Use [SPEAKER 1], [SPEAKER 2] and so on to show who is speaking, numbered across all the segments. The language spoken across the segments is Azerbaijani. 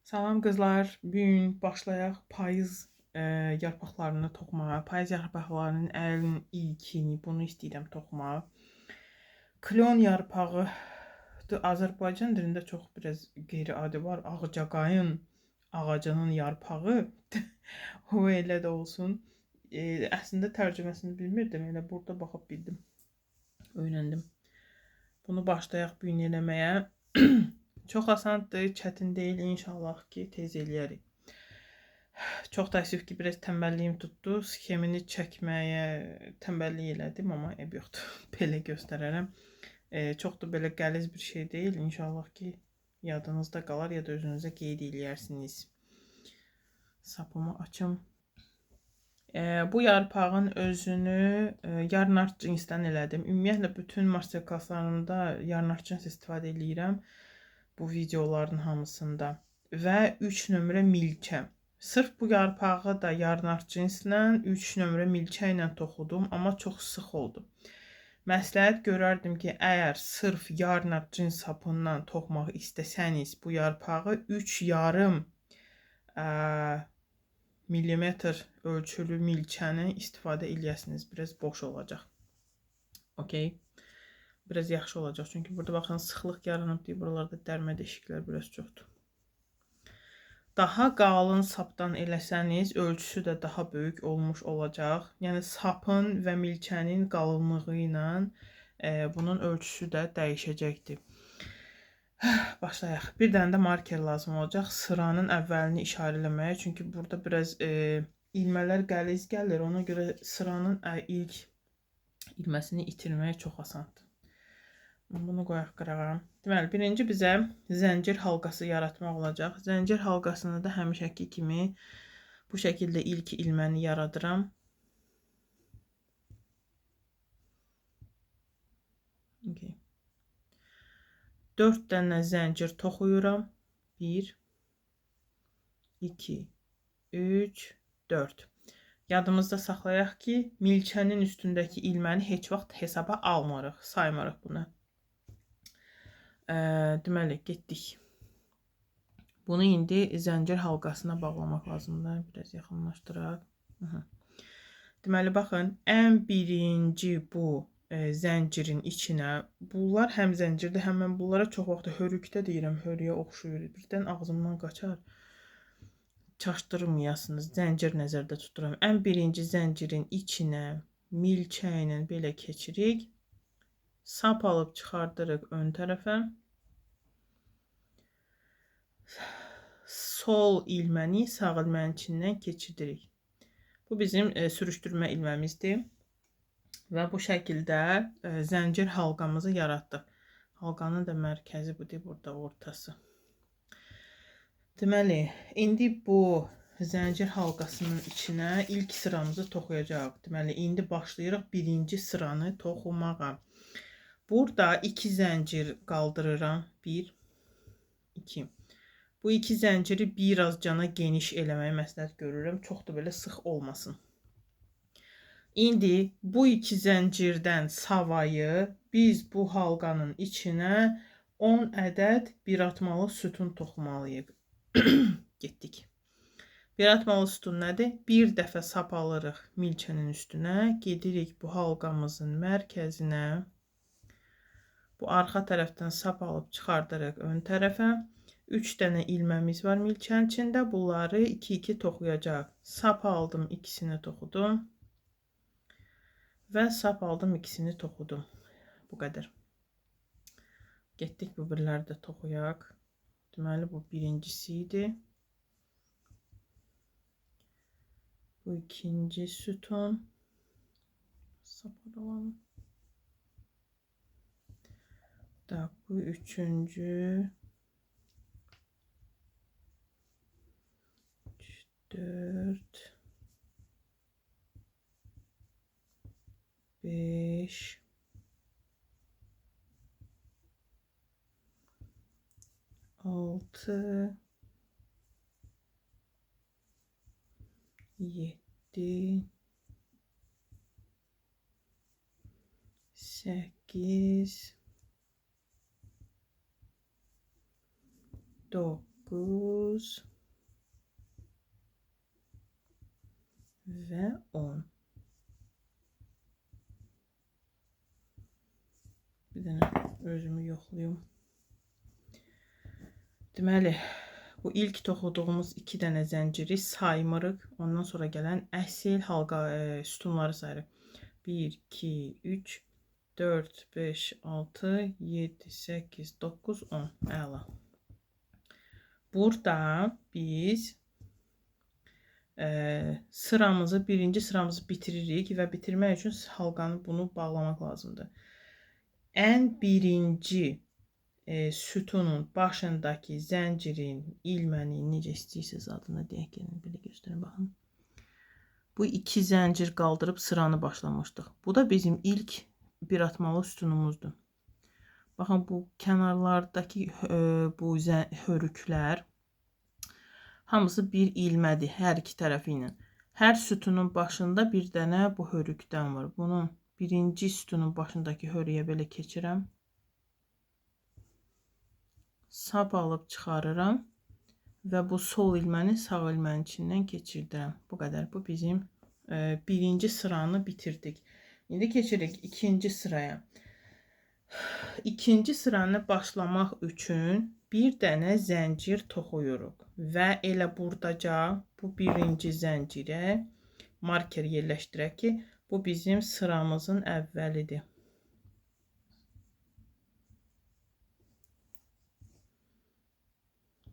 [SPEAKER 1] Salam qızlar, bu gün başlayaq payız yarpaqlarını toxumağa. Payız yarpaqlarının əlinin ilkini, bunu istəyirəm toxumağa. Klon yarpağı Azərbaycan dilində çox biraz qeyri-adi var. Ağcaqayın ağacının yarpağı. O elə də olsun. Əslində tərcüməsini bilmirdim, elə burada baxıb bildim. Öyrəndim. Bunu başlayaq bu gün eləməyə. Çox asandır, çətin deyil. İnşallah ki, tez eləyərik. Çox təəssüf ki, biraz tənbəlliyim tutdu. Sxemini çəkməyə tənbəllik elədim, amma eb yoxdur. Belə göstərərəm. Çox da belə qəliz bir şey deyil. İnşallah ki, yadınızda qalar ya da özünüzə qeyd eləyərsiniz. Sapımı açım. Bu yarpağın özünü yarnart cinsdən elədim. Ümumiyyətlə, bütün masterklasslarımda yarnart cins istifadə edirəm. Bu videoların hamısında və 3 nömrə milçə. Sırf bu yarpağı da yarnart cinslə 3 nömrə milçə ilə toxudum, amma çox sıx oldu. Məsləhət görərdim ki, əgər sırf yarnart cins sapından toxumaq istəsəniz, bu yarpağı 3,5 millimetr ölçülü milçəni istifadə eləyəsiniz. Biraz boş olacaq. Okey. Biraz yaxşı olacaq. Çünki burada baxın, sıxlıq yaranıb deyə buralarda dərmə deşiklər biraz çoxdur. Daha qalın sapdan eləsəniz, ölçüsü də daha böyük olmuş olacaq. Yəni sapın və milçənin qalınlığı ilə bunun ölçüsü də dəyişəcəkdir. Başlayaq. Bir dənə də marker lazım olacaq. Sıranın əvvəlini işarələməyə. Çünki burada biraz ilmələr qəliz gəlir. Ona görə sıranın ilk ilməsini itirmək çox asandır. Bunu qoyaq qırağa. Deməli, birinci bizə zəncir halqası yaratmaq olacaq. Zəncir halqasını da həmişəki kimi bu şəkildə ilk ilməni yaradıram. Okay. 4 dənə zəncir toxuyuram. 1, 2, 3, 4. Yadımızda saxlayaq ki, milçənin üstündəki ilməni heç vaxt hesaba almarıq, saymırıq bunu. Deməli, getdik. Bunu indi zəncir halqasına bağlamaq lazımdır. Biraz yaxınlaşdıraq. Deməli, baxın, ən birinci bu zəncirin içinə, bunlar həm zəncirdir, həm mən bunlara çox vaxt hörükdə deyirəm, hörüyə oxşuyur. Birdən ağzımdan qaçar. Çaşdırmayasınız, zəncir nəzərdə tuturam. Ən birinci zəncirin içinə milçə ilə belə keçirik. Sap alıb çıxardırıq ön tərəfə. Sol ilməni sağ ilmənin içindən keçiririk. Bu bizim sürüşdürmə ilməmizdir. Və bu şəkildə zəncir halqamızı yaratdıq. Halqanın da mərkəzi budur, burada ortası. Deməli, indi bu zəncir halqasının içinə ilk sıramızı toxuyacaq. Deməli, indi başlayırıq birinci sıranı toxumağa. Burada 2 zəncir qaldırıram. 1, 2. Bu 2 zənciri biraz cana geniş eləməyi məsləhət görürəm. Çox da belə sıx olmasın. İndi bu 2 zəncirdən savayı biz bu halqanın içinə 10 ədəd bir atmalı sütun toxumalıyıq. Getdik. Bir atmalı sütun nədir? Bir dəfə sap alırıq milçənin üstünə. Gedirik bu halqamızın mərkəzinə. Bu arxa tərəfdən sap alıb çıxardırıq ön tərəfə. 3 dənə ilməmiz var milçənin içində. Bunları 2-2 toxuyacaq. Sap aldım, ikisini toxudum. Və sap aldım, ikisini toxudum. Bu qədər. Getdik, bu birləri də toxuyaq. Deməli, bu birincisi idi. Bu ikinci sütun. Sap alalım. Tak, bu üçüncü. 3, 4, 5, 6, 7, 8, 9, 9 və 10. Bir dənə özümü yoxlayım. Deməli, bu ilk toxuduğumuz 2 dənə zənciri saymırıq. Ondan sonra gələn əsl halqa sütunları sayırıq. 1, 2, 3, 4, 5, 6, 7, 8, 9, 10. Əla. Burada biz sıramızı, birinci sıramızı bitiririk və bitirmək üçün halqanı bunu bağlamaq lazımdır. Ən birinci sütunun başındakı zəncirin, ilmənin, necə istəyirsiniz adını deyək, gəlin belə göstərin, baxın. Bu 2 zəncir qaldırıb sıranı başlamışdıq. Bu da bizim ilk bir atmalı sütunumuzdur. Baxın, bu kənarlardakı bu hörüklər hamısı bir ilmədir hər iki tərəfi ilə. Hər sütunun başında bir dənə bu hörükdən var. Bunun birinci sütunun başındakı hörüyə belə keçirəm. Sap alıb çıxarıram və bu sol ilməni sağ ilmənin içindən keçirdirəm. Bu qədər. Bu bizim birinci sıranı bitirdik. İndi keçirik ikinci sıraya. İkinci sıranı başlamaq üçün bir dənə zəncir toxuyuruq və elə buradaca bu birinci zəncirə marker yerləşdirək ki, bu bizim sıramızın əvvəlidir.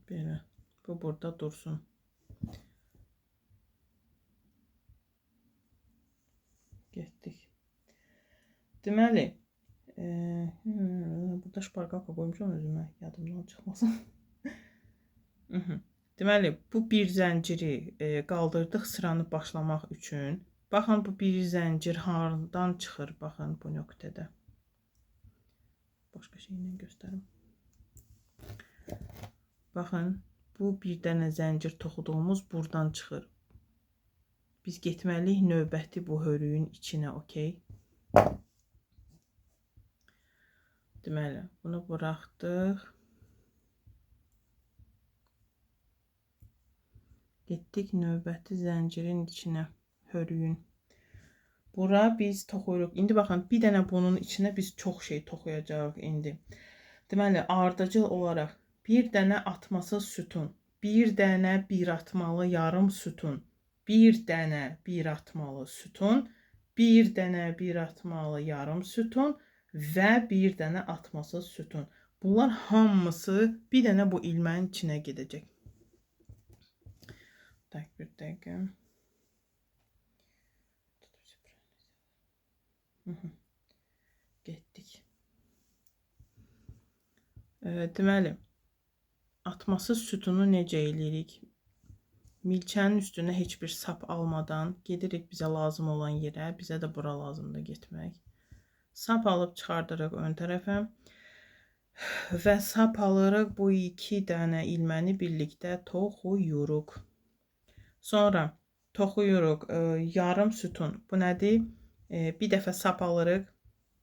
[SPEAKER 1] Belə, bu burada dursun. Getdik. Deməli, burada şparqalka qoymuşam özümə, yadımdan çıxmasın. Deməli, bu bir zənciri qaldırdıq sıranı başlamaq üçün. Baxın, bu bir zəncir haradan çıxır, baxın bu nöqtədə. Başqa şeylə göstərim. Baxın, bu bir dənə zəncir toxuduğumuz buradan çıxır. Biz getməliyik növbəti bu hörüyün içinə, okey? Deməli, bunu buraxdıq. Getdik növbəti zəncirin içinə, hörüyün. Bura biz toxuyuruq. İndi baxın, bir dənə bunun içinə biz çox şey toxuyacağıq indi. Deməli, ardıcıl olaraq bir dənə atmasız sütun, bir dənə bir atmalı yarım sütun, bir dənə bir atmalı sütun, bir dənə bir atmalı yarım sütun və bir dənə atmasız sütun. Bunlar hamısı bir dənə bu ilmənin içinə gedəcək. Tak, bir dəqiqə. Getdik. Deməli, atmasız sütunu necə eləyirik? Milçənin üstünə heç bir sap almadan gedirik bizə lazım olan yerə. Bizə də bura lazımdır getmək. Sap alıb çıxardırıq ön tərəfə və sap alırıq bu 2 dənə ilməni birlikdə toxuyuruq. Sonra toxuyuruq yarım sütun. Bu nədir? Bir dəfə sap alırıq,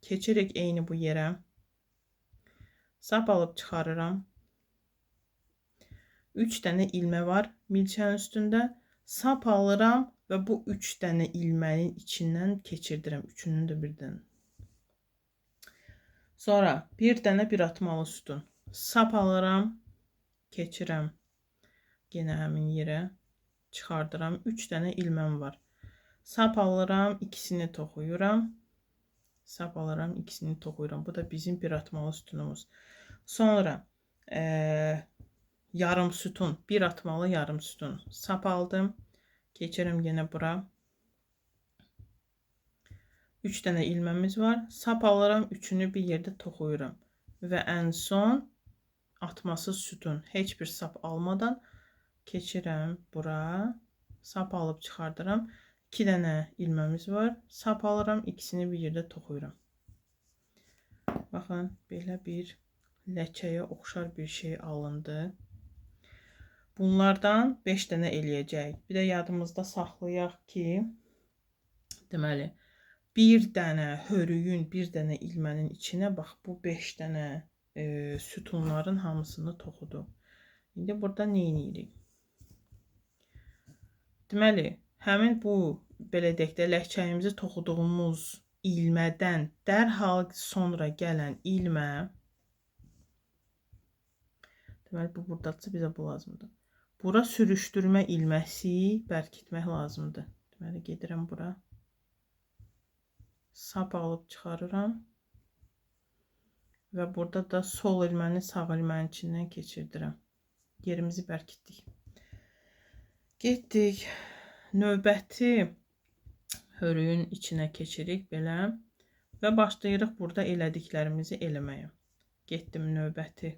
[SPEAKER 1] keçirik eyni bu yerə. Sap alıb çıxarıram. 3 dənə ilmə var milçənin üstündə. Sap alıram və bu 3 dənə ilmənin içindən keçirdirəm. Üçünün də birdən. Sonra bir dənə bir atmalı sütun. Sap alıram, keçirəm. Yenə həmin yerə çıxardıram. 3 dənə ilməm var. Sap alıram, ikisini toxuyuram. Sap alıram, ikisini toxuyuram. Bu da bizim bir atmalı sütunumuz. Sonra yarım sütun, bir atmalı yarım sütun. Sap aldım, keçirəm yenə bura. 3 dənə ilməmiz var. Sap alıram, üçünü bir yerdə toxuyuram. Və ən son atmasız sütun. Heç bir sap almadan keçirəm bura. Sap alıb çıxardıram. 2 dənə ilməmiz var. Sap alıram, ikisini bir yerdə toxuyuram. Baxın, belə bir ləkəyə oxşar bir şey alındı. Bunlardan 5 dənə eləyəcək. Bir də yadımızda saxlayaq ki, deməli, bir dənə hörüyün, bir dənə ilmənin içinə bax bu 5 dənə sütunların hamısını toxuduq. İndi burada nə edirik? Deməli, həmin bu belə deyək də ləhçəyimizi toxuduğumuz ilmədən dərhal sonra gələn ilmə, deməli bu buradadırsa bizə bu lazımdır. Bura sürüşdürmə ilməsi bərkitmək lazımdır. Deməli gedirəm bura. Sap alıb çıxarıram. Və burada da sol ilməni sağ ilmənin içindən keçirdirəm. Yerimizi bərkitdik. Getdik. Növbəti hörüyün içinə keçirik belə. Və başlayırıq burada elədiklərimizi eləməyə. Getdim növbəti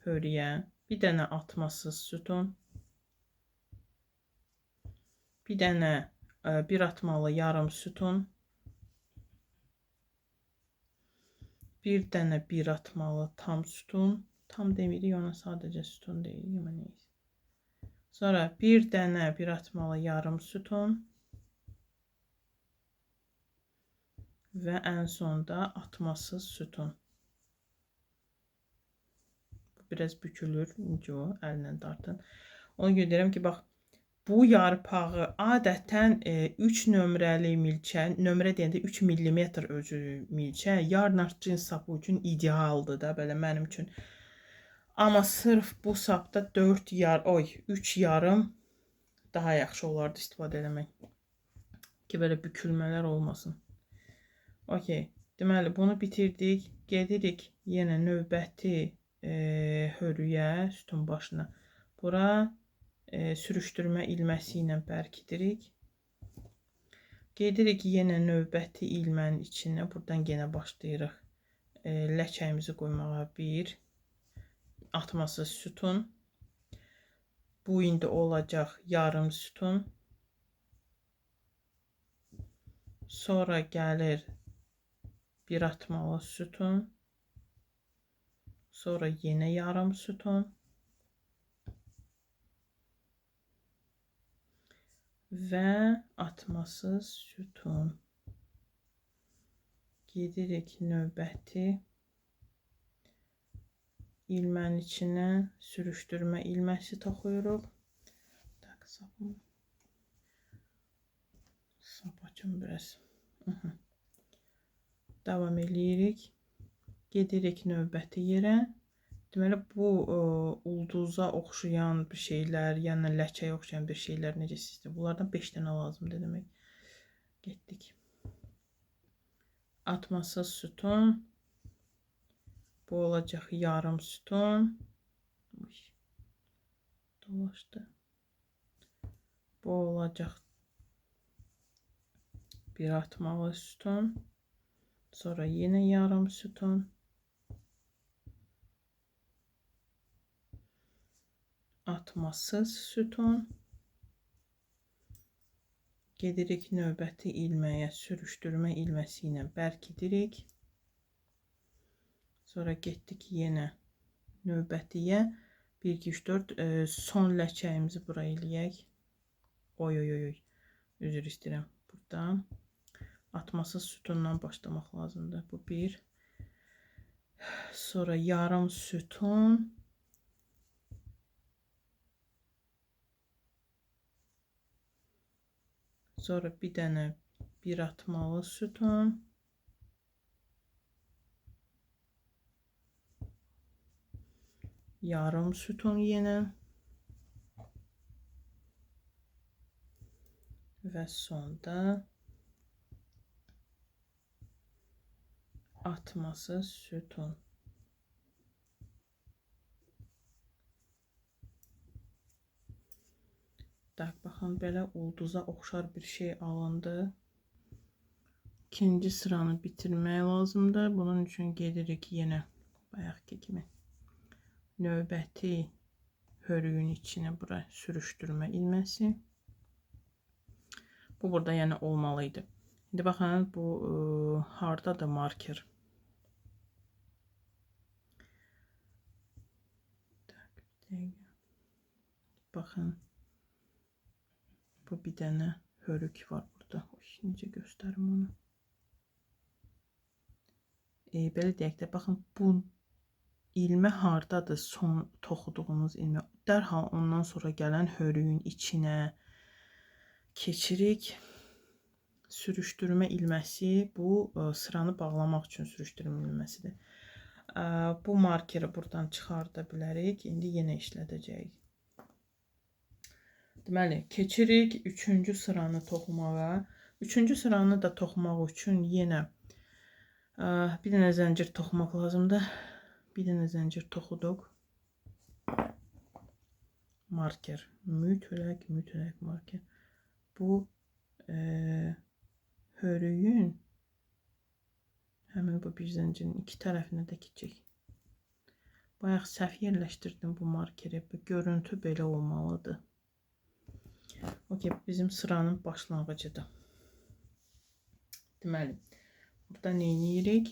[SPEAKER 1] hörüyə. Bir dənə atmasız sütun. Bir dənə bir atmalı yarım sütun. Bir dənə bir atmalı tam sütun. Tam demirik, ona sadəcə sütun deyirik. Sonra bir dənə bir atmalı yarım sütun. Və ən sonda atmasız sütun. Bu biraz bükülür. İnci o, əllə dartın. Ona görə deyirəm ki, bax, bu yarpağı adətən 3 nömrəli milçə, nömrə deyəndə 3 mm özü milçə, yarnart cins sapı üçün idealdır da, belə mənim üçün. Amma sırf bu sapda 3 yarım daha yaxşı olardı istifadə eləmək. Ki, belə bükülmələr olmasın. Okey. Deməli, bunu bitirdik. Gedirik yenə növbəti hörüyə, sütun başına. Bura sürüşdürmə ilməsi ilə bərkidirik. Gedirik yenə növbəti ilmənin içinə. Buradan yenə başlayırıq ləkəyimizi qoymağa. Bir atmasız sütun. Bu indi olacaq yarım sütun. Sonra gəlir bir atmalı sütun. Sonra yenə yarım sütun. Və atmasız sütun. Gedirik növbəti ilmənin içinə sürüşdürmə ilməsi toxuyuruq. Sap açım biraz. Davam eləyirik. Gedirik növbəti yerə. Deməli, bu ulduza oxşayan bir şeylər, yəni ləkəyə oxşayan bir şeylər necə sizdə? Bunlardan 5 dənə lazımdır demək. Getdik. Atmasız sütun. Bu olacaq yarım sütun. Dolaşdı. Bu olacaq bir atmalı sütun. Sonra yenə yarım sütun. Atmasız sütun. Gedirik növbəti ilməyə sürüşdürmə ilməsi ilə bərkidirik. Sonra getdik yenə növbətiyə 1, 2, 3, 4 son ləkəyimizi bura eləyək. Oy. Üzr istəyirəm. Buradan atmasız sütundan başlamaq lazımdır. Bu bir. Sonra yarım sütun. Sonra bir dənə bir atmalı sütun. Yarım sütun yenə. Və sonda atmasız sütun. Baxın, belə ulduza oxşar bir şey alındı. İkinci sıranı bitirmək lazımdır. Bunun üçün gedirik yenə bayaqki kimi növbəti hörüyün içinə bura sürüşdürmə ilməsi. Bu burada yəni olmalıydı. İndi baxın, bu hardadır marker? Baxın. Bu bir dənə hörük var burada. Necə göstərim onu? Belə deyək də, baxın, bu ilmə hardadır? Son toxuduğumuz ilmə. Dərhal ondan sonra gələn hörüyün içinə keçirik. Sürüşdürmə ilməsi bu sıranı bağlamaq üçün sürüşdürmə ilməsidir. Bu markeri buradan çıxarda bilərik. İndi yenə işlədəcəyik. Deməli, keçirik 3-cü sıranı toxumağa. 3-cü sıranı da toxumaq üçün yenə bir dənə zəncir toxumaq lazımdır. Bir dənə zəncir toxuduq. Marker. Mütləq marker. Bu hörüyün həmin bu bir zəncirin iki tərəfinə də keçəcək. Bayaq səhv yerləşdirdim bu markeri. Bu görüntü belə olmalıdır. Okey, bizim sıranın başlanğıcıdır. Deməli, burada nə edirik?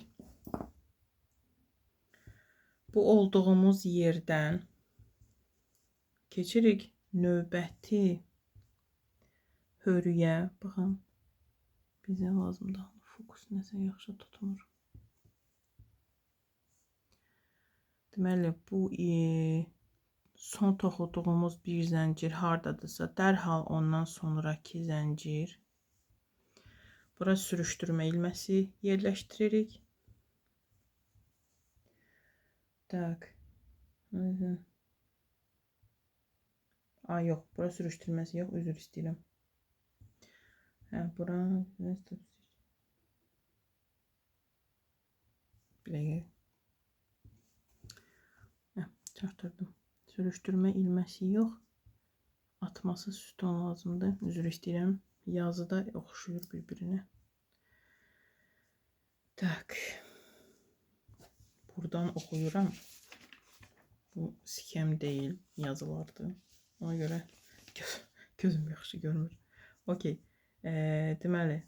[SPEAKER 1] Bu olduğumuz yerdən keçirik növbəti hörüyə. Baxın, bizə lazımdır. Fokus nəsə yaxşı tutmur. Deməli, bu son toxuduğumuz bir zəncir hardadırsa, dərhal ondan sonraki zəncir. Bura sürüşdürmə ilməsi yerləşdiririk. Tak. Yox, bura sürüşdürməsi yox, üzr istəyirəm. Bura biləyə. Çatdırdım. Sürüşdürmə ilməsi yox. Atması sütun lazımdır. Üzr istəyirəm. Yazıda oxşuyur bir-birinə. Tak. Buradan oxuyuram. Bu skem deyil, yazılardır. Ona görə gözüm yaxşı görmür. Okey. Deməli,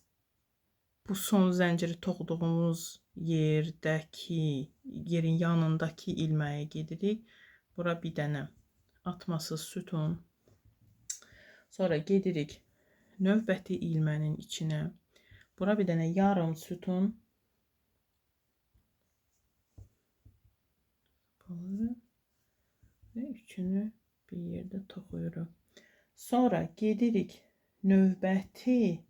[SPEAKER 1] bu son zənciri toxuduğumuz yerin yanındakı ilməyə gedirik. Bura bir dənə atmasız sütun. Sonra gedirik növbəti ilmənin içinə. Bura bir dənə yarım sütun. Və üçünü bir yerdə toxuyuruq. Sonra gedirik növbəti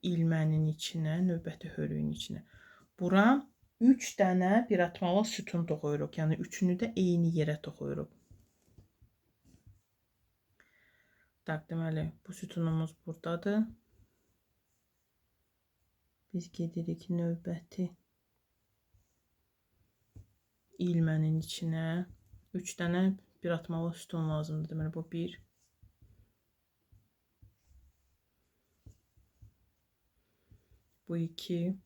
[SPEAKER 1] ilmənin içinə, növbəti hörüyün içinə. Bura 3 dənə bir atmalı sütun toxuyuruq. Yəni üçünü də eyni yerə toxuyuruq. Tak, deməli, bu sütunumuz buradadır. Biz gedirik növbəti ilmənin içinə. 3 dənə bir atmalı sütun lazımdır. Deməli, bu 1. Bu 2.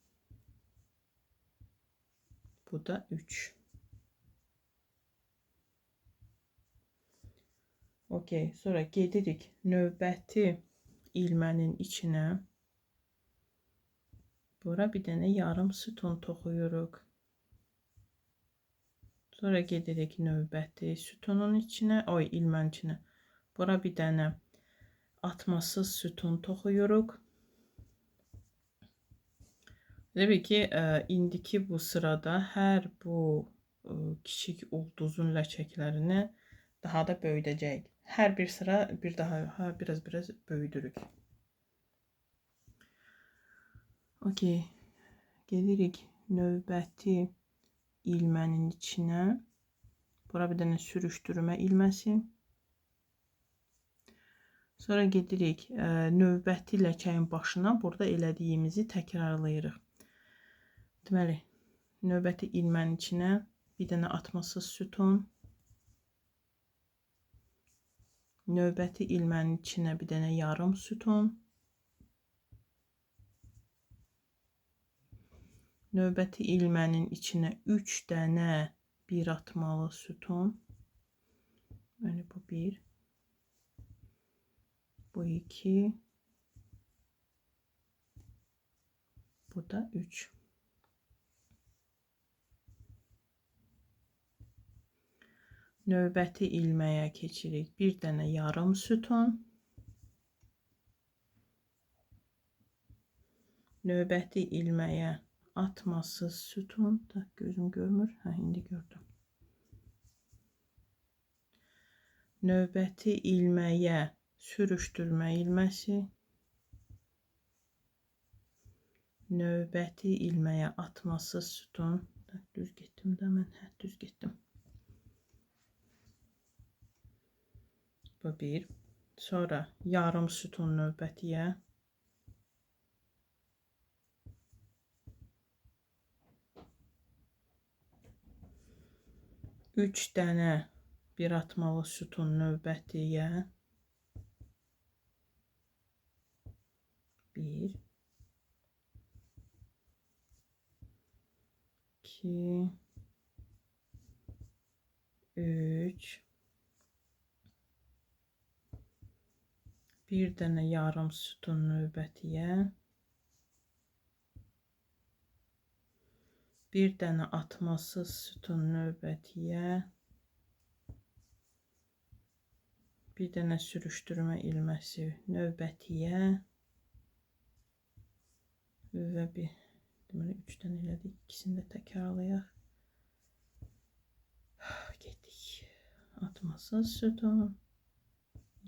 [SPEAKER 1] Bu da 3. Okey, sonra gedirik növbəti ilmənin içinə. Bura bir dənə yarım sütun toxuyuruq. Sonra gedirik növbəti sütunun içinə, ilmənin içinə. Bura bir dənə atmasız sütun toxuyuruq. Təbii ki, indiki bu sırada hər bu kiçik ulduzun ləkəklərini daha da böyüdəcəyik. Hər bir sıra bir daha biraz böyüdürük. Okey. Gedirik növbəti ilmənin içinə. Bura bir dənə sürüşdürmə ilməsi. Sonra gedirik növbəti ləkəyin başına. Burada elədiyimizi təkrarlayırıq. Deməli, növbəti ilmənin içinə bir dənə atmasız sütun. Növbəti ilmənin içinə bir dənə yarım sütun. Növbəti ilmənin içinə 3 dənə bir atmalı sütun. Yəni bu 1. Bu 2. Bu da 3. Növbəti ilməyə keçirik. Bir dənə yarım sütun. Növbəti ilməyə atmasız sütun. Da gözüm görmür. İndi gördüm. növbəti ilməyə sürüşdürmə ilməsi, növbəti ilməyə atmasız sütun. Düz getdim də mən, düz getdim. Bu bir. Sonra yarım sütun növbətiyə. Üç dənə bir atmalı sütun növbətiyə. Bir. 2. 3. Bir dənə yarım sütun növbətiyə. Bir dənə atmasız sütun növbətiyə. Bir dənə sürüşdürmə ilməsi növbətiyə. Və bir, deməli 3 dənə elədik. İkisini də təkrarlayaq. Getdik. Atmasız sütun,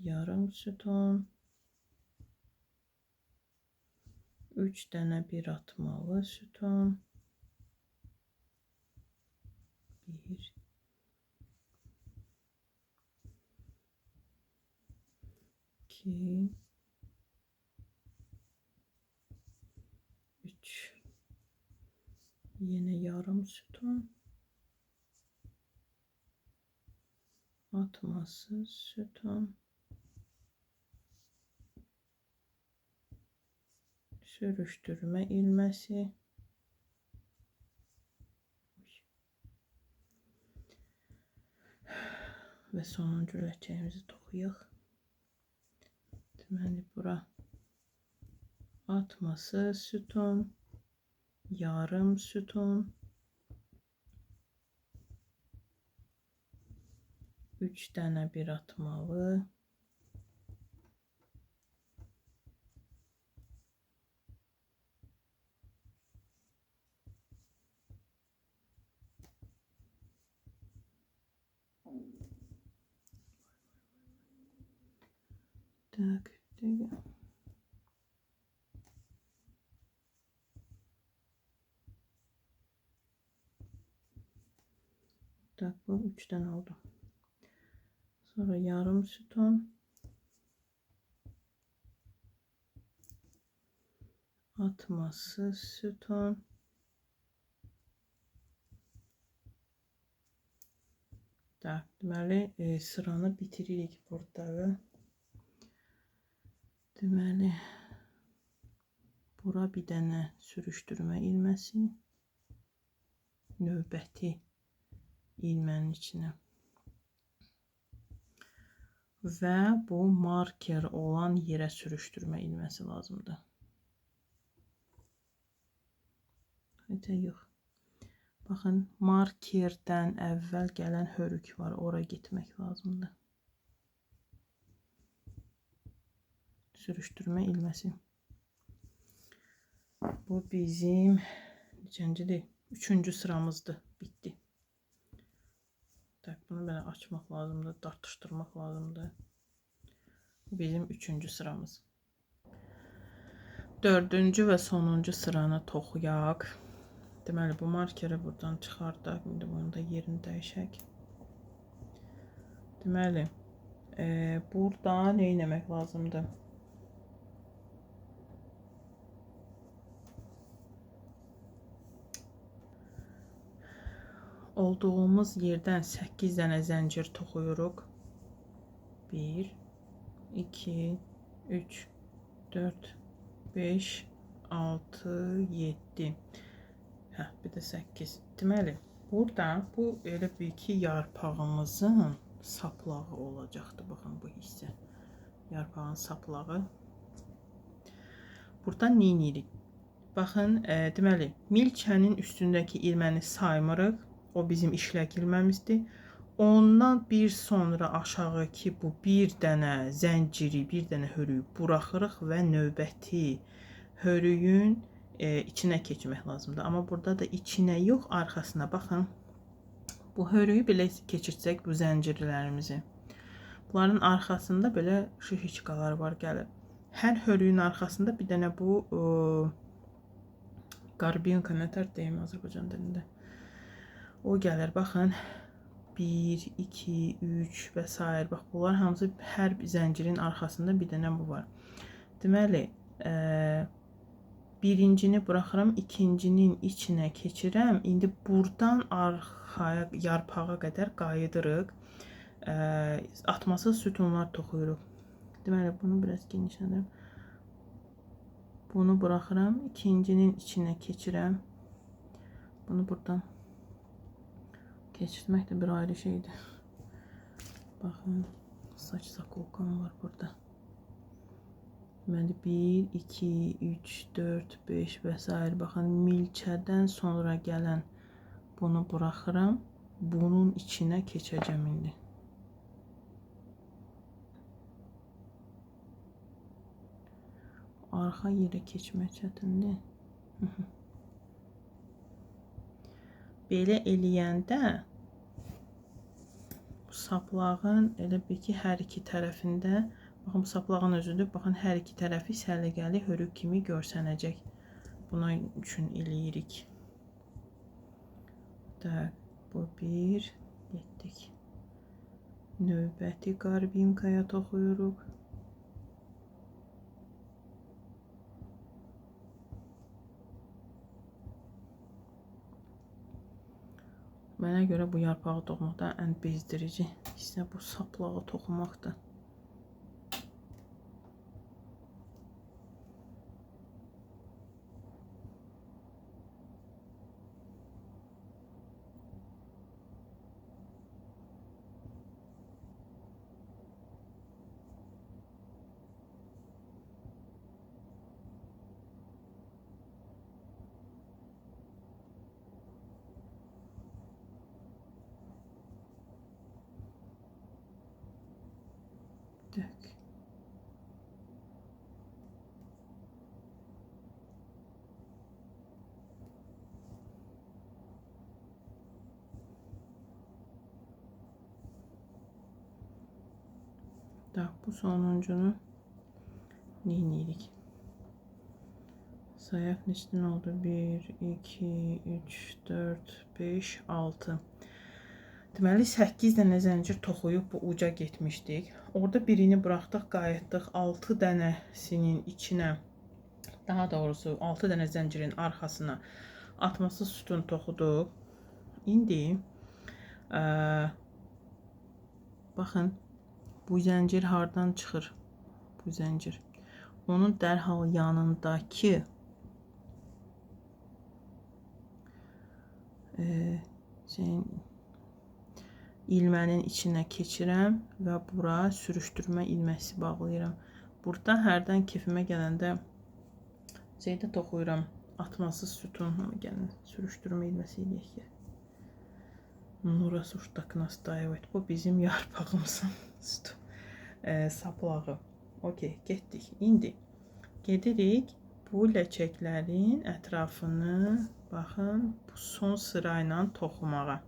[SPEAKER 1] yarım sütun, 3 dənə bir atmalı sütun. 1, 2, 3. Yine yarım sütun. Atmasız sütun. Sürüştürme ilmesi. Ve sonuncu ləkəyimizi toxuyaq. Deməli bura atmasız sütun, yarım sütun, 3 dənə bir atmalı, tak, tak, bu 3 dənə oldu. Sonra yarım sütun, atmasız sütun, tak, deməli sıranı bitiririk burada. Deməli bura bir dənə sürüşdürmə ilməsi növbəti ilmənin içinə və bu marker olan yerə sürüşdürmə ilməsi lazımdır. Hətta yox. Baxın, markerdən əvvəl gələn hörük var, ora getmək lazımdır. Sürüştürmə ilməsi. Bu bizim neçəncidir? 3-cü sıramızdır. Bitdi. Tak, bunu belə açmaq lazımdır, dartışdırmaq lazımdır. Bu bizim 3-cü sıramız. 4-cü və sonuncu sıranı toxuyaq. Deməli bu markeri buradan çıxardaq. İndi bunun da yerini dəyişək. Deməli burada nə etmək lazımdır? Olduğumuz yerdən 8 dənə zəncir toxuyuruq. 1, 2, 3, 4, 5, 6, 7. Hə, bir də 8. Deməli, burada bu elə bir ki, yarpağımızın saplağı olacaqdır. Baxın bu hissə. Yarpağın saplağı. Burada nə edirik? Baxın, deməli, milçənin üstündəki ilməni saymırıq. O bizim işlək ilməmizdir. Ondan bir sonra aşağı ki, bu bir dənə zənciri, bir dənə hörüyü buraxırıq və növbəti hörüyün içinə keçmək lazımdır. Amma burada da içinə yox, arxasına baxın. Bu hörüyü belə keçirsək bu zəncirlərimizi. Bunların arxasında belə şişikalar var gəlir. Hər hörüyün arxasında bir dənə bu qarbiyonka nətər deyim Azərbaycan dilində. O gəlir. Baxın. 1, 2, 3 və s. Bax, bunlar hamısı hər bir zəncirin arxasında bir dənə bu var. Deməli, birincini buraxıram, ikincinin içinə keçirəm. İndi buradan arxaya, yarpağa qədər qayıdırıq. Atmasız sütunlar toxuyuruq. Deməli, bunu biraz genişləndirəm. Bunu buraxıram, ikincinin içinə keçirəm. Bunu buradan keçirmək də bir ayrı şeydir. Baxın, saç sakolkam var burada. Deməli, 1, 2, 3, 4, 5 və s. Baxın, milçədən sonra gələn bunu buraxıram. Bunun içinə keçəcəm indi. Arxa yerə keçmək çətindir. Belə eləyəndə bu saplağın elə bil ki, hər iki tərəfində, baxın, bu saplağın özüdür. Baxın, hər iki tərəfi səliqəli hörük kimi görsənəcək. Buna üçün eləyirik. Bu bir, getdik. Növbəti qarbinkaya toxuyuruq. Mənə görə bu yarpağı toxumaqda ən bezdirici hissə bu saplağı toxumaqdır. Bu sonuncunu neyinirik? Sayaq neçdən oldu? 1, 2, 3, 4, 5, 6. Deməli, 8 dənə zəncir toxuyub bu uca getmişdik. Orada birini buraxdıq, qayıtdıq. 6 dənəsinin içinə, daha doğrusu 6 dənə zəncirin arxasına atmasız sütun toxuduq. İndi baxın, bu zəncir hardan çıxır? Bu zəncir. Onun dərhal yanındakı ilmənin içinə keçirəm və bura sürüşdürmə ilməsi bağlayıram. Burada hərdən kefimə gələndə şeydə toxuyuram. Atmasız sütun. Gəlin, sürüşdürmə ilməsi eləyək ki. Nura suş tak настаивать. Bu bizim yarpağımızın saplağı. Okey, getdik. İndi gedirik bu ləçəklərin ətrafını, baxın, bu son sırayla toxumağa.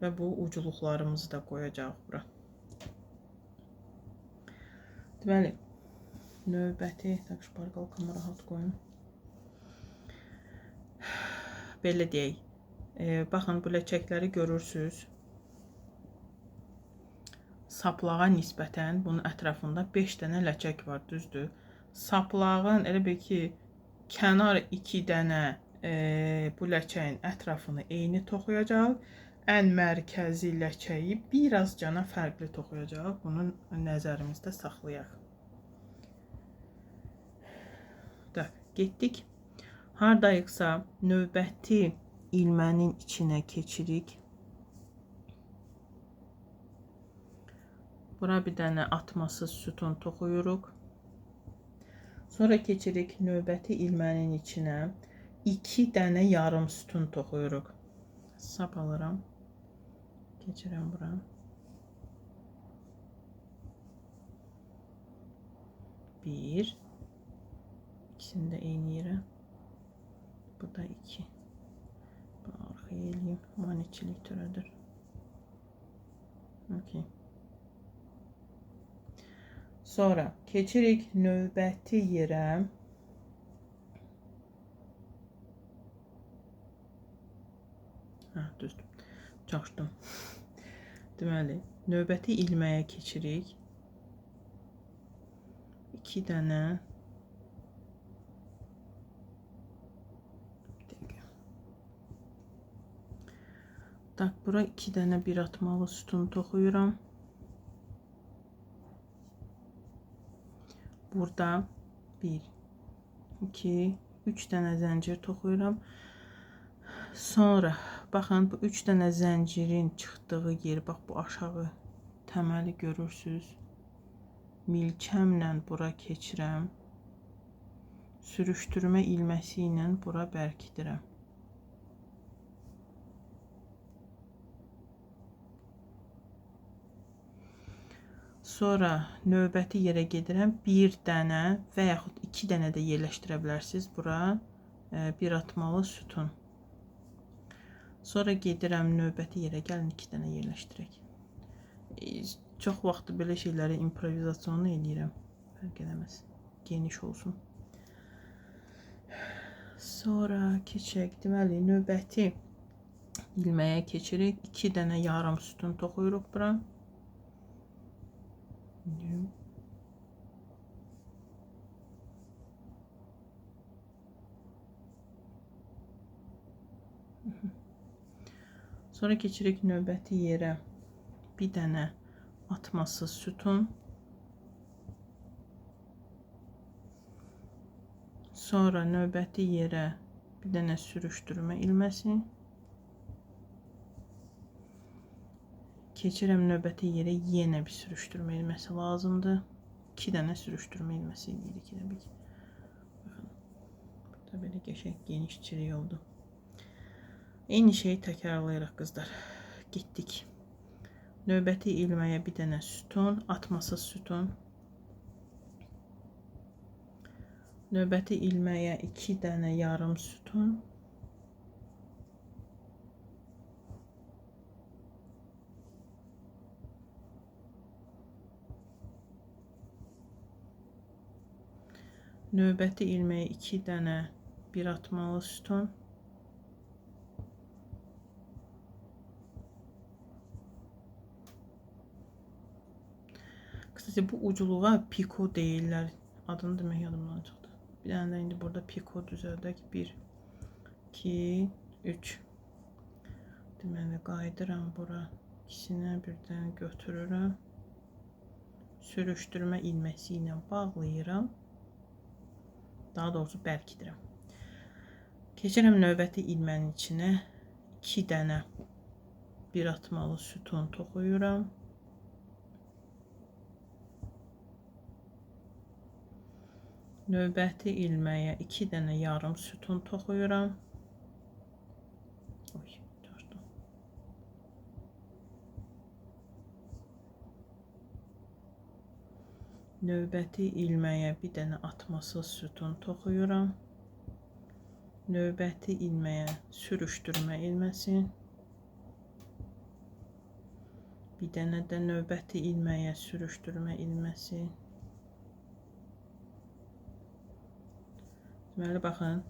[SPEAKER 1] Və bu ucluqlarımızı da qoyacaq bura. Deməli, növbəti, tak şparqalkamı rahat qoyun. Belə deyək. Baxın, bu ləçəkləri görürsünüz. Saplağa nisbətən bunun ətrafında 5 dənə ləçək var, düzdür. Saplağın elə bil ki, kənar 2 dənə bu ləçəyin ətrafını eyni toxuyacaq. Ən mərkəzi ləçəyi biraz cana fərqli toxuyacaq. Bunu nəzərimizdə saxlayaq. Getdik. Hardayıqsa növbəti ilmənin içinə keçirik. Bura bir dənə atmasız sütun toxuyuruq. Sonra keçirik növbəti ilmənin içinə 2 dənə yarım sütun toxuyuruq. Sap alıram. Keçirəm bura. Bir. İkisini də eyni yerə. Bu da 2. Bunu arxaya eləyim. Maniçilik törədir. Okey. Sonra keçirik növbəti yerə. Düzdür. Çaşdım. Deməli, növbəti ilməyə keçirik. 2 dənə tak, bura 2 dənə bir atmalı sütun toxuyuram. Burada 1 2 3 dənə zəncir toxuyuram. Sonra baxın, bu 3 dənə zəncirin çıxdığı yer, bax bu aşağı təməli görürsüz. Milçəmlə bura keçirəm. Sürüşdürmə ilməsi ilə bura bərkidirəm. Sonra növbəti yerə gedirəm. 1 dənə və yaxud 2 dənə də yerləşdirə bilərsiniz bura. Bir atmalı sütun. Sonra gedirəm növbəti yerə, gəlin 2 dənə yerləşdirək. Çox vaxt belə şeyləri improvizasyon eləyirəm. Fərq eləməz. Geniş olsun. Sonra keçək. Deməli, növbəti ilməyə keçirik. 2 dənə yarım sütun toxuyuruq bura. Sonra keçirik növbəti yerə. Bir dənə atmasız sütun. Sonra növbəti yerə bir dənə sürüşdürmə ilməsi. Keçirəm növbəti yerə, yenə bir sürüşdürmə ilməsi lazımdır. 2 dənə sürüşdürmə ilməsi eləyirik. Baxın, burada belə qəşəng geniş çirik oldu. Eyni şeyi təkrarlayırıq qızlar. Getdik. Növbəti ilməyə bir dənə sütun, atmasız sütun. Növbəti ilməyə 2 dənə yarım sütun. Növbəti ilməyə 2 dənə bir atmalı sütun. Kısaca bu uculuğa piko deyirlər. Adını demək yadımdan çıxdı. Bir dənə də indi burada piko düzəldək. 1 2 3. Deməli qayıdıram bura. İkisinə birdən götürürəm. Sürüşdürmə ilməsi ilə bağlayıram. Daha doğrusu bərkidirəm. Keçirəm növbəti ilmənin içinə 2 dənə bir atmalı sütun toxuyuram. Növbəti ilməyə 2 dənə yarım sütun toxuyuram. Növbəti ilməyə bir dənə atmasız sütun toxuyuram. Növbəti ilməyə sürüşdürmə ilməsi. Bir dənə də növbəti ilməyə sürüşdürmə ilməsi. Deməli, baxın,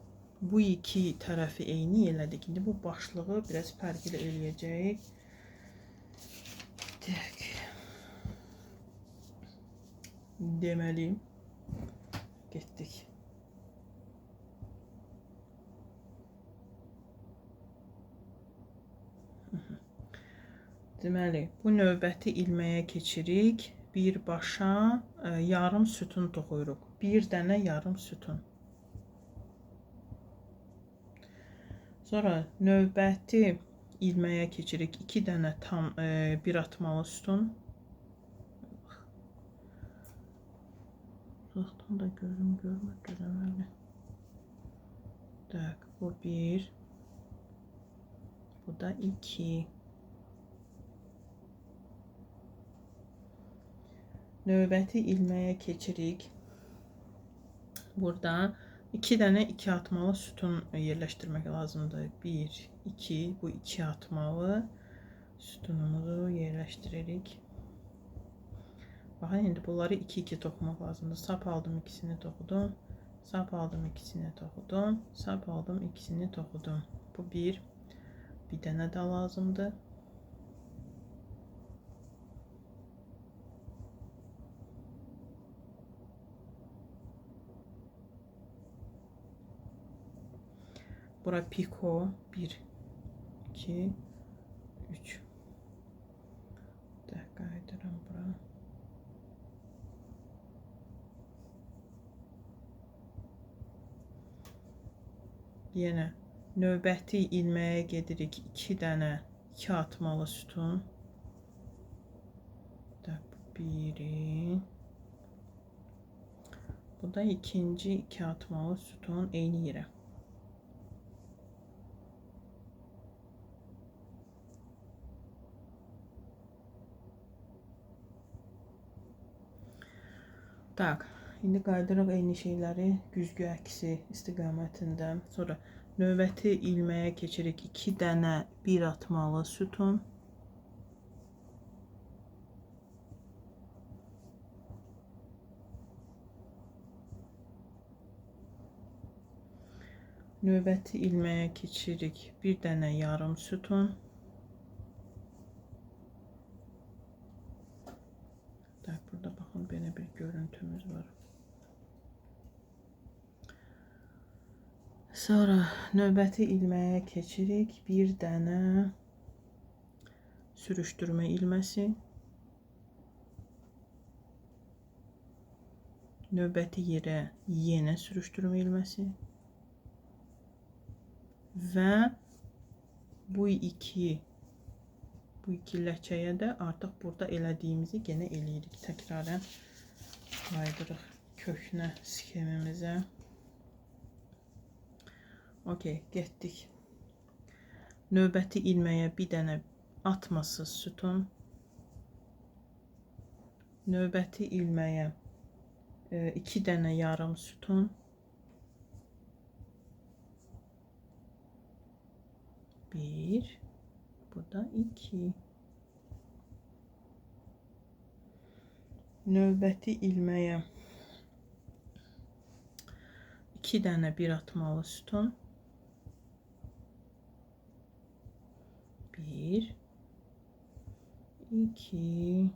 [SPEAKER 1] bu iki tərəfi eyni elədik. İndi bu başlığı biraz fərqli eləyəcəyik. Deməli, getdik. Deməli, bu növbəti ilməyə keçirik. Birbaşa yarım sütun toxuyuruq. Bir dənə yarım sütun. Sonra növbəti ilməyə keçirik. 2 dənə tam bir atmalı sütun. Uzaqdan da görürüm, görmür. Tak, bu 1. Bu da 2. Növbəti ilməyə keçirik. Burada 2 dənə 2 atmalı sütun yerləşdirmək lazımdır. 1, 2, bu 2 atmalı sütunumuzu yerləşdiririk. Baxın, indi bunları 2-2 toxumaq lazımdır. Sap aldım, ikisini toxudum. Sap aldım, ikisini toxudum. Sap aldım, ikisini toxudum. Bu bir. Bir dənə də lazımdır. Bura piko 1 2 3. Qaydıram bura. Yenə növbəti ilməyə gedirik. 2 dənə 2 atmalı sütun. Biri. Bu da ikinci 2 atmalı sütun eyni yerə. Tak, indi qaydırıq eyni şeyləri güzgü əksi istiqamətində. Sonra növbəti ilməyə keçirik. 2 dənə 1 atmalı sütun. Növbəti ilməyə keçirik. 1 dənə yarım sütun. Burada baxın, belə bir görüntümüz var. Sonra növbəti ilməyə keçirik. 1 dənə sürüşdürmə ilməsi. Növbəti yerə yenə sürüşdürmə ilməsi. Və bu iki ləkəyə də artıq burada elədiyimizi yenə eləyirik. Təkrarən qaydırıq köhnə sxemimizə. Okey, getdik. Növbəti ilməyə bir dənə atmasız sütun. Növbəti ilməyə 2 dənə yarım sütun. Bir. Bu da 2. Növbəti ilməyə 2 dənə 1 atmalı sütun. 1 2.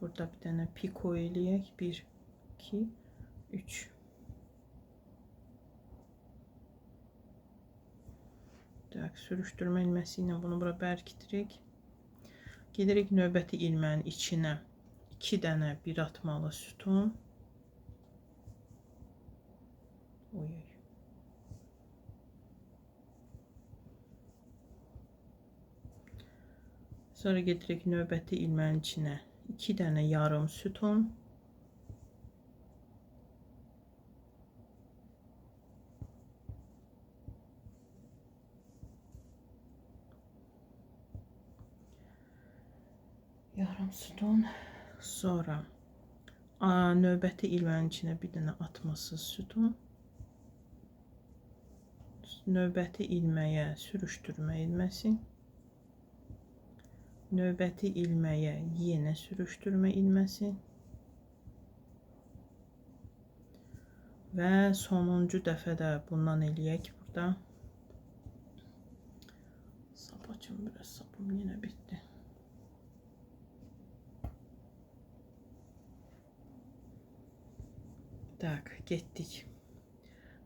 [SPEAKER 1] Burada bir dənə piko eləyək. 1 2 3. Sürüşdürmə ilməsi ilə bunu bura bərkitirik. Gedirik növbəti ilmənin içinə 2 dənə 1 atmalı sütun. Sonra gedirik növbəti ilmənin içinə 2 dənə yarım sütun. Yarım sütun. Sonra növbəti ilmənin içinə bir dənə atmasız sütun. Növbəti ilməyə sürüşdürmə ilməsi. Növbəti ilməyə yenə sürüşdürmə ilməsi. Və sonuncu dəfə də bundan eləyək burada. Sap açım, biraz sapım yenə bitdi. Tak, getdik.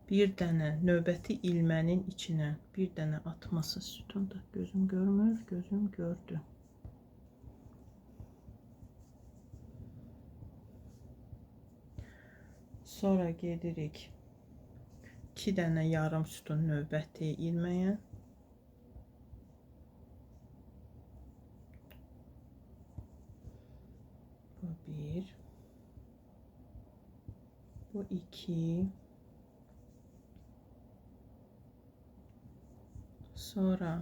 [SPEAKER 1] Bir dənə növbəti ilmənin içinə bir dənə atmasız sütun da gözüm görmür, gözüm gördü. Sonra gedirik 2 dənə yarım sütun növbəti ilməyə. Bu 1. Bu 2. Sonra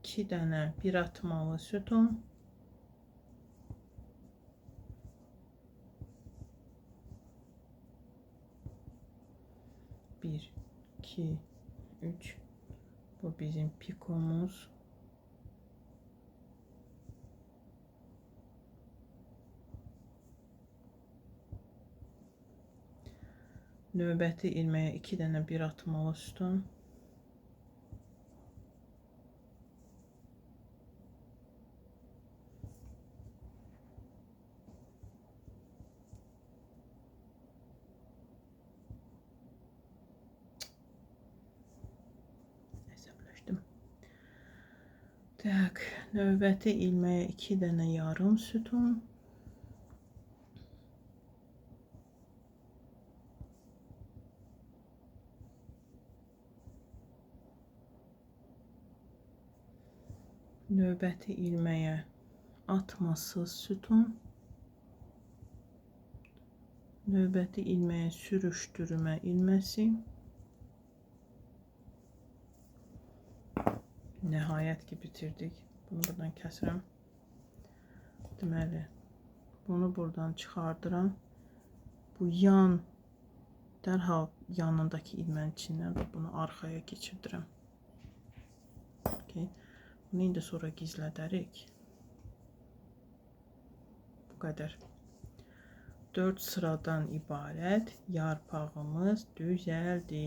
[SPEAKER 1] 2 dənə 1 atmalı sütun. Bir, 2, 3. Bu bizim pikomuz. Növbəti ilməyə 2 dənə 1 atmalı sütun. Əsəbləşdim. Tak, növbəti ilməyə 2 dənə yarım sütun. Növbəti ilməyə atmasız sütun. Növbəti ilməyə sürüşdürmə ilməsi. Nəhayət ki bitirdik. Bunu buradan kəsirəm. Deməli, bunu buradan çıxardıram. Bu yan, dərhal yanındakı ilmənin içindən də bunu arxaya keçirdirəm. Okay. Bunu indi sonra gizlədərik. Bu qədər. 4 sıradan ibarət yarpağımız düzəldi.